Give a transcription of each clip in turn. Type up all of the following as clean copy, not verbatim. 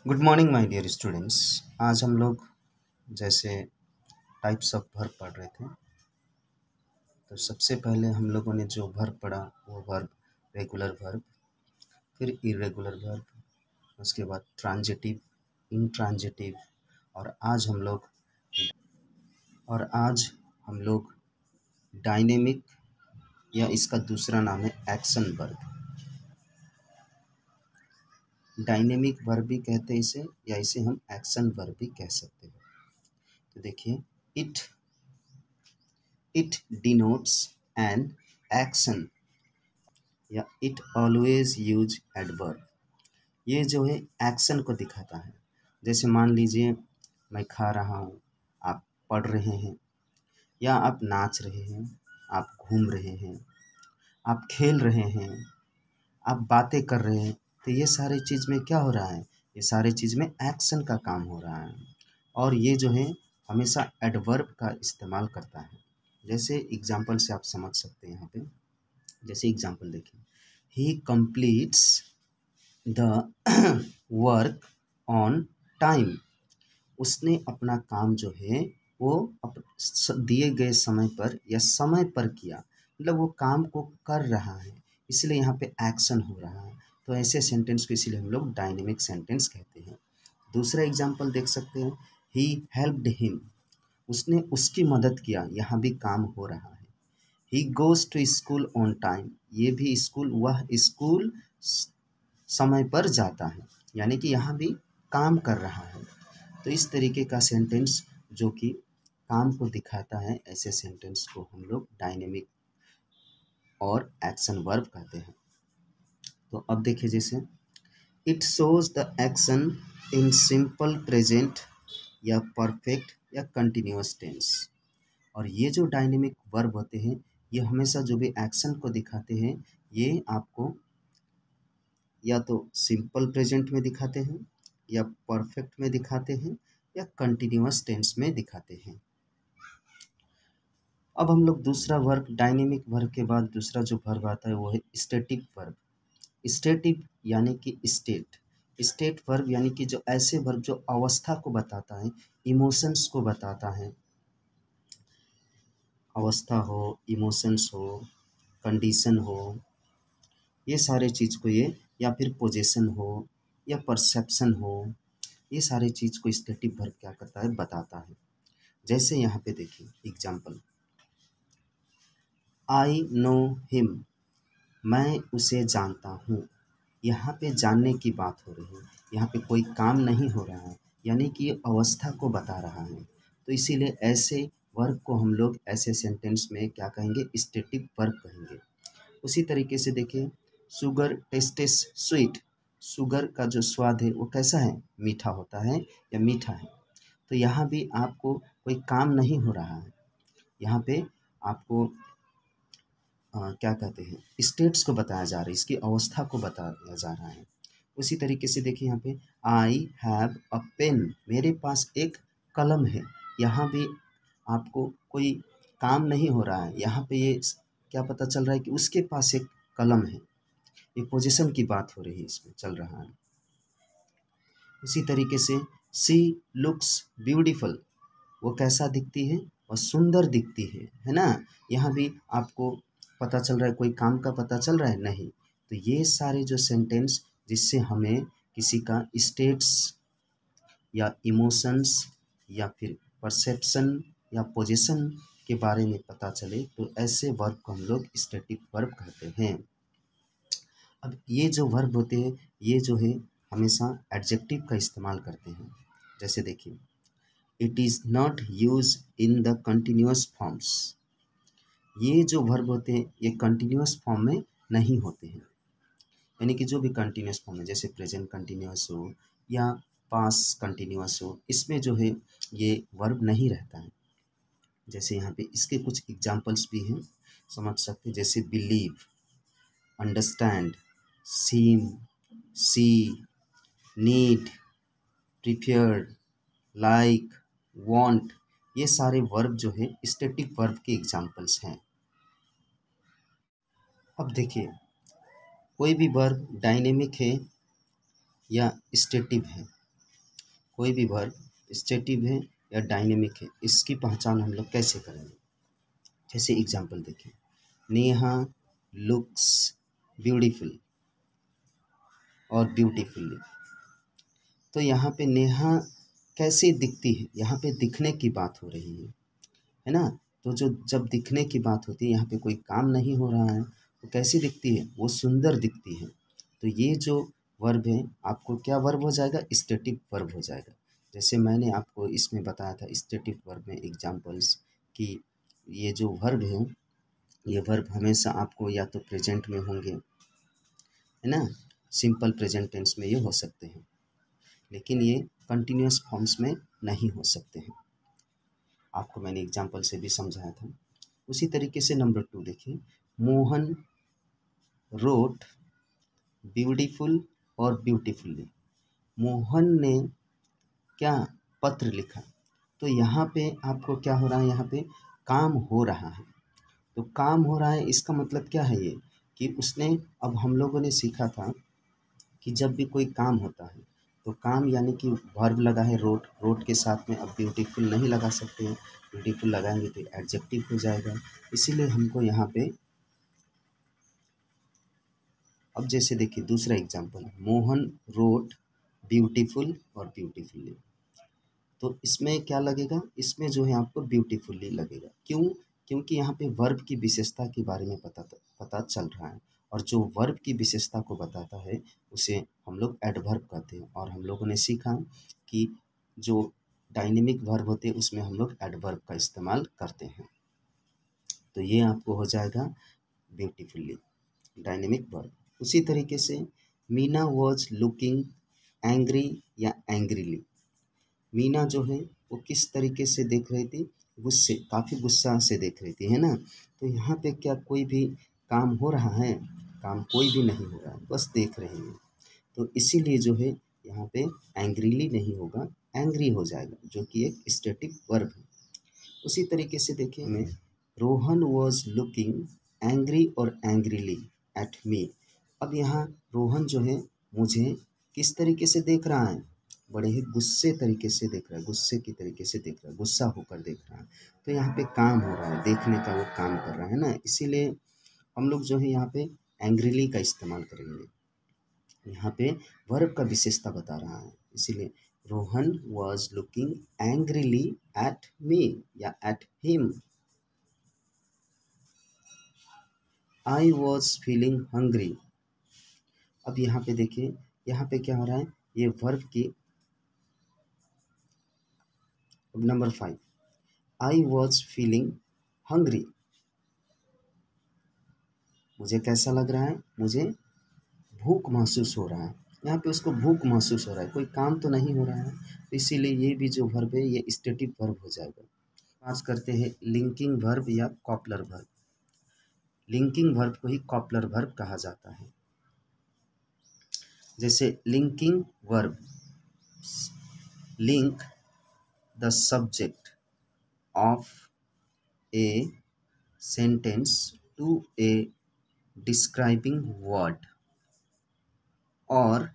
Good morning my dear students. आज हम लोग जैसे टाइप्स ऑफ वर्ब पढ़ रहे थे। तो सबसे पहले हम लोगों ने जो वर्ब पढ़ा वो वर्ब रेगुलर वर्ब, फिर इरेगुलर वर्ब, उसके बाद ट्रांजिटिव, इंट्रांजिटिव और आज हम लोग डायनेमिक या इसका दूसरा नाम है एक्शन वर्ब। डायनेमिक वर्ब भी कहते हैं इसे, या इसे हम एक्शन वर्ब भी कह सकते हैं। तो देखिए, इट डिनोट्स एन एक्शन या इट ऑलवेज यूज एडवर्ब। ये जो है एक्शन को दिखाता है। जैसे मान लीजिए मैं खा रहा हूँ, आप पढ़ रहे हैं, या आप नाच रहे हैं, आप घूम रहे हैं, आप खेल रहे हैं, आप बातें कर रहे हैं। तो ये सारी चीज़ में क्या हो रहा है? ये सारी चीज़ में एक्शन का काम हो रहा है। और ये जो है हमेशा एडवर्ब का इस्तेमाल करता है। जैसे एग्जाम्पल से आप समझ सकते हैं यहाँ पे। जैसे एग्जाम्पल देखिए, he completes the work on time. उसने अपना काम जो है वो दिए गए समय पर या समय पर किया, मतलब वो काम को कर रहा है, इसलिए यहाँ पे एक्शन हो रहा है। तो ऐसे सेंटेंस को इसीलिए हम लोग डायनेमिक सेंटेंस कहते हैं। दूसरा एग्जाम्पल देख सकते हैं, ही हेल्प्ड हिम। उसने उसकी मदद किया, यहाँ भी काम हो रहा है। He goes to school on time. ये भी वह स्कूल समय पर जाता है, यानी कि यहाँ भी काम कर रहा है। तो इस तरीके का सेंटेंस जो कि काम को दिखाता है, ऐसे सेंटेंस को हम लोग डायनेमिक और एक्शन वर्ब कहते हैं। तो अब देखिए, जैसे it shows the action in simple present या परफेक्ट या कंटिन्यूअस टेंस। और ये जो डायनेमिक वर्ब होते हैं, ये हमेशा जो भी एक्शन को दिखाते हैं, ये आपको या तो सिंपल प्रेजेंट में दिखाते हैं, या परफेक्ट में दिखाते हैं, या कंटिन्यूअस टेंस में दिखाते हैं। अब हम लोग दूसरा वर्ब, डायनेमिक वर्ब के बाद दूसरा जो वर्ब आता है वो है स्टैटिक वर्ब। स्टैटिक यानी कि स्टेट वर्ब यानी कि जो ऐसे वर्ब जो अवस्था को बताता है, इमोशंस को बताता है। अवस्था हो, इमोशंस हो, कंडीशन हो, ये सारे चीज़ को ये, या फिर पोजीशन हो या परसेप्शन हो, ये सारे चीज़ को स्टैटिक वर्ब क्या करता है, बताता है। जैसे यहाँ पे देखिए एग्जाम्पल, आई नो हिम। मैं उसे जानता हूँ। यहाँ पे जानने की बात हो रही है, यहाँ पे कोई काम नहीं हो रहा है, यानी कि ये अवस्था को बता रहा है। तो इसीलिए ऐसे वर्ब को हम लोग ऐसे सेंटेंस में क्या कहेंगे, स्टैटिक वर्ब कहेंगे। उसी तरीके से देखिए, शुगर टेस्टेस स्वीट। शुगर का जो स्वाद है वो कैसा है, मीठा होता है या मीठा है। तो यहाँ भी आपको कोई काम नहीं हो रहा है, यहाँ पे आपको क्या कहते हैं, स्टेट्स को बताया जा रहा है, इसकी अवस्था को बताया जा रहा है। उसी तरीके से देखिए यहाँ पे, आई हैव अ पेन। मेरे पास एक कलम है। यहाँ भी आपको कोई काम नहीं हो रहा है, यहाँ पे ये क्या पता चल रहा है कि उसके पास एक कलम है। ये पोजीशन की बात हो रही है, इसमें चल रहा है। उसी तरीके से सी लुक्स ब्यूटीफुल। वो कैसा दिखती है, वो सुंदर दिखती है ना। यहाँ भी आपको पता चल रहा है, कोई काम का पता चल रहा है नहीं। तो ये सारे जो सेंटेंस जिससे हमें किसी का स्टेट्स या इमोशंस या फिर परसेप्शन या पोजीशन के बारे में पता चले, तो ऐसे वर्ब को हम लोग स्टैटिक वर्ब कहते हैं। अब ये जो वर्ब होते हैं, ये जो है हमेशा एडजेक्टिव का इस्तेमाल करते हैं। जैसे देखिए, it is not use in the continuous forms. ये जो वर्ब होते हैं ये कंटिन्यूअस फॉर्म में नहीं होते हैं, यानी कि जो भी कंटिन्यूअस फॉर्म है, जैसे प्रेजेंट कंटिन्यूअस हो या पास्ट कंटिन्यूअस हो, इसमें जो है ये वर्ब नहीं रहता है। जैसे यहाँ पे इसके कुछ एग्जांपल्स भी हैं, समझ सकते हैं। जैसे बिलीव, अंडरस्टैंड, सीम, सी, नीड, प्रिपेयर्ड, लाइक, वांट, ये सारे वर्ब जो है स्टैटिक वर्ब के एग्जांपल्स हैं। अब देखिए, कोई भी वर्ब डायनेमिक है या स्टैटिक है, कोई भी वर्ब स्टेटिव है या डायनेमिक है, इसकी पहचान हम लोग कैसे करेंगे। जैसे एग्जांपल देखिए, नेहा लुक्स ब्यूटीफुल और ब्यूटीफुल्ली। तो यहाँ पे नेहा कैसे दिखती है, यहाँ पे दिखने की बात हो रही है ना। तो जो जब दिखने की बात होती है, यहाँ पे कोई काम नहीं हो रहा है, तो कैसी दिखती है, वो सुंदर दिखती है। तो ये जो वर्ब है, आपको क्या वर्ब हो जाएगा, स्टेटिक वर्ब हो जाएगा। जैसे मैंने आपको इसमें बताया था स्टेटिक वर्ब में एग्जांपल्स कि ये जो वर्ब है, ये वर्ब हमेशा आपको या तो प्रेजेंट में होंगे, है ना, सिंपल प्रेजेंट टेंस में ये हो सकते हैं, लेकिन ये कंटिन्यूअस फॉर्म्स में नहीं हो सकते हैं। आपको मैंने एग्जांपल से भी समझाया था। उसी तरीके से नंबर 2 देखिए, मोहन रोट ब्यूटीफुल और ब्यूटीफुल्ली। मोहन ने क्या पत्र लिखा। तो यहाँ पे आपको क्या हो रहा है, यहाँ पे काम हो रहा है। तो काम हो रहा है, इसका मतलब क्या है ये, कि उसने, अब हम लोगों ने सीखा था कि जब भी कोई काम होता है तो काम यानी कि वर्ब लगा है रोट, रोट के साथ में अब ब्यूटीफुल नहीं लगा सकते हैं, ब्यूटीफुल लगाएंगे तो एडजेक्टिव हो जाएगा। इसीलिए हमको यहाँ पे, अब जैसे देखिए दूसरा एग्जांपल, मोहन रोट ब्यूटीफुल और ब्यूटीफुल्ली। तो इसमें क्या लगेगा, इसमें जो है आपको ब्यूटीफुल्ली लगेगा। क्यों, क्योंकि यहाँ पे वर्ब की विशेषता के बारे में पता चल रहा है, और जो वर्ब की विशेषता को बताता है उसे हम लोग एडवर्ब कहते हैं। और हम लोगों ने सीखा कि जो डायनेमिक वर्ब होते हैं उसमें हम लोग एडवर्ब का इस्तेमाल करते हैं। तो ये आपको हो जाएगा ब्यूटीफुल्ली, डायनेमिक वर्ब। उसी तरीके से मीना वॉज लुकिंग एंग्री या एंग्रीली। मीना जो है वो किस तरीके से देख रही थी, गुस्से, काफ़ी गुस्सा से देख रही थी, है ना। तो यहाँ पे क्या कोई भी काम हो रहा है, काम कोई भी नहीं हो रहा है, बस देख रहे हैं। तो इसीलिए जो है यहाँ पे एंग्रीली नहीं होगा, एंग्री हो जाएगा, जो कि एक स्टैटिक वर्ब है। उसी तरीके से देखिए हमें, रोहन वॉज लुकिंग एंग्री और एंग्रीली एट मी। अब यहाँ रोहन जो है मुझे किस तरीके से देख रहा है, बड़े ही गुस्से तरीके से देख रहा है, गुस्से की तरीके से देख रहा है, गुस्सा होकर देख रहा है। तो यहाँ पे काम हो रहा है, देखने का वो काम कर रहा है ना, इसीलिए हम लोग जो है यहाँ पे एंग्रीली का इस्तेमाल करेंगे। यहाँ पे वर्ब का विशेषता बता रहा है, इसीलिए Rohan was looking angrily at me या at him. I was feeling hungry. अब यहाँ पे देखिए, यहाँ पे क्या हो रहा है, ये वर्ब की, number 5, I was feeling hungry. मुझे कैसा लग रहा है, मुझे भूख महसूस हो रहा है। यहाँ पे उसको भूख महसूस हो रहा है, कोई काम तो नहीं हो रहा है, तो इसीलिए ये भी जो वर्ब है ये स्टैटिक वर्ब हो जाएगा। बात करते हैं लिंकिंग वर्ब या कॉपलर वर्ब। लिंकिंग वर्ब को ही कॉपलर वर्ब कहा जाता है। जैसे linking verb, link the subject of a sentence to a describing word और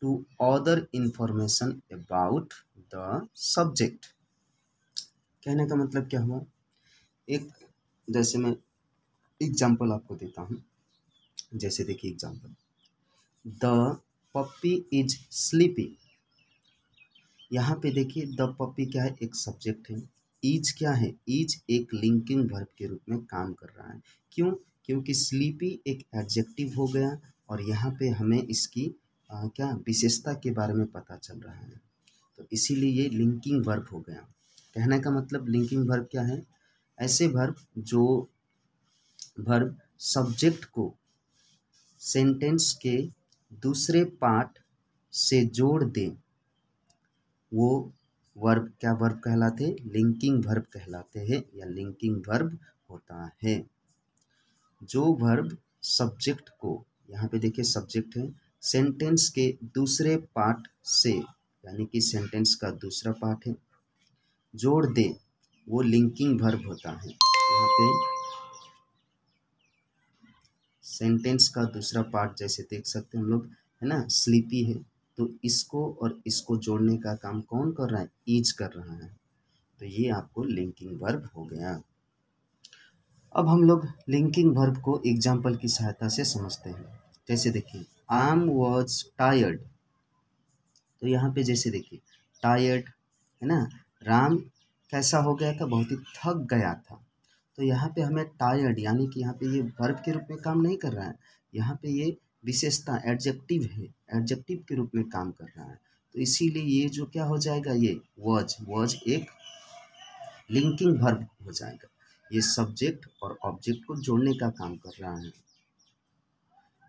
to other information about the subject. कहने का मतलब क्या हुआ, एक, जैसे मैं एग्जाम्पल आपको देता हूँ। जैसे देखिए example, the puppy is sleepy. यहाँ पे देखिए द पप्पी क्या है, एक सब्जेक्ट है। इज क्या है, इज एक लिंकिंग वर्ब के रूप में काम कर रहा है। क्यों, क्योंकि स्लीपी एक एडजेक्टिव हो गया और यहाँ पे हमें इसकी क्या विशेषता के बारे में पता चल रहा है, तो इसीलिए ये लिंकिंग वर्ब हो गया। कहने का मतलब लिंकिंग वर्ब क्या है, ऐसे वर्ब जो वर्ब सब्जेक्ट को सेंटेंस के दूसरे पार्ट से जोड़ दे, वो वर्ब क्या वर्ब कहलाते हैं, लिंकिंग वर्ब कहलाते हैं या लिंकिंग वर्ब होता है। जो वर्ब सब्जेक्ट को, यहाँ पे देखिए सब्जेक्ट है, सेंटेंस के दूसरे पार्ट से, यानी कि सेंटेंस का दूसरा पार्ट है, जोड़ दे, वो लिंकिंग वर्ब होता है। यहाँ पे सेंटेंस का दूसरा पार्ट जैसे देख सकते हैं हम लोग, है ना, स्लीपी है, तो इसको और इसको जोड़ने का काम कौन कर रहा है? इज कर रहा है। तो ये आपको लिंकिंग वर्ब हो गया। अब हम लोग लिंकिंग वर्ब को एग्जाम्पल की सहायता से समझते हैं। जैसे देखिए, आई एम वॉज टायर्ड। तो यहाँ पे जैसे देखिए टायर्ड है ना, राम कैसा हो गया था? बहुत ही थक गया था। तो यहाँ पे हमें टायर्ड यानी कि यहाँ पे ये वर्ब के रूप में काम नहीं कर रहा है, यहाँ पे ये विशेषता एडजेक्टिव है, एडजेक्टिव के रूप में काम कर रहा है। तो इसीलिए ये जो क्या हो जाएगा, ये वॉज एक लिंकिंग वर्ब हो जाएगा। ये सब्जेक्ट और ऑब्जेक्ट को जोड़ने का काम कर रहा है।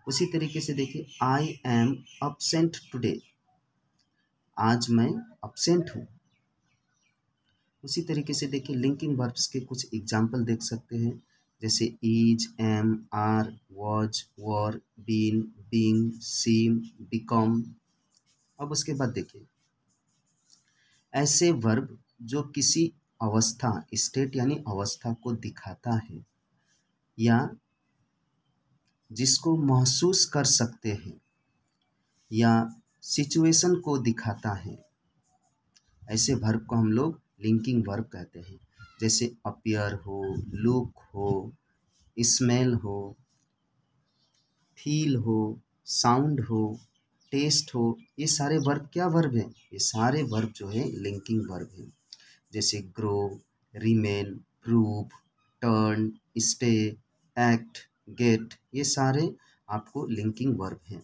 उसी तरीके से देखिए, आई एम अपसेंट टुडे। आज मैं अपसेंट हूँ। उसी तरीके से देखिए, लिंकिंग वर्ब्स के कुछ एग्जाम्पल देख सकते हैं। जैसे is, am, are, was, were, been, being, seem, become. अब उसके बाद देखिए, ऐसे वर्ब जो किसी अवस्था, स्टेट यानी अवस्था को दिखाता है या जिसको महसूस कर सकते हैं या सिचुएशन को दिखाता है, ऐसे वर्ब को हम लोग लिंकिंग वर्ब कहते हैं। जैसे अपीयर हो, लुक हो, स्मेल हो, फील हो, साउंड हो, टेस्ट हो, ये सारे वर्ब क्या वर्ब हैं? ये सारे वर्ब जो है लिंकिंग वर्ब हैं। जैसे grow, remain, prove, turn, stay, act, get, ये सारे आपको लिंकिंग वर्ब हैं।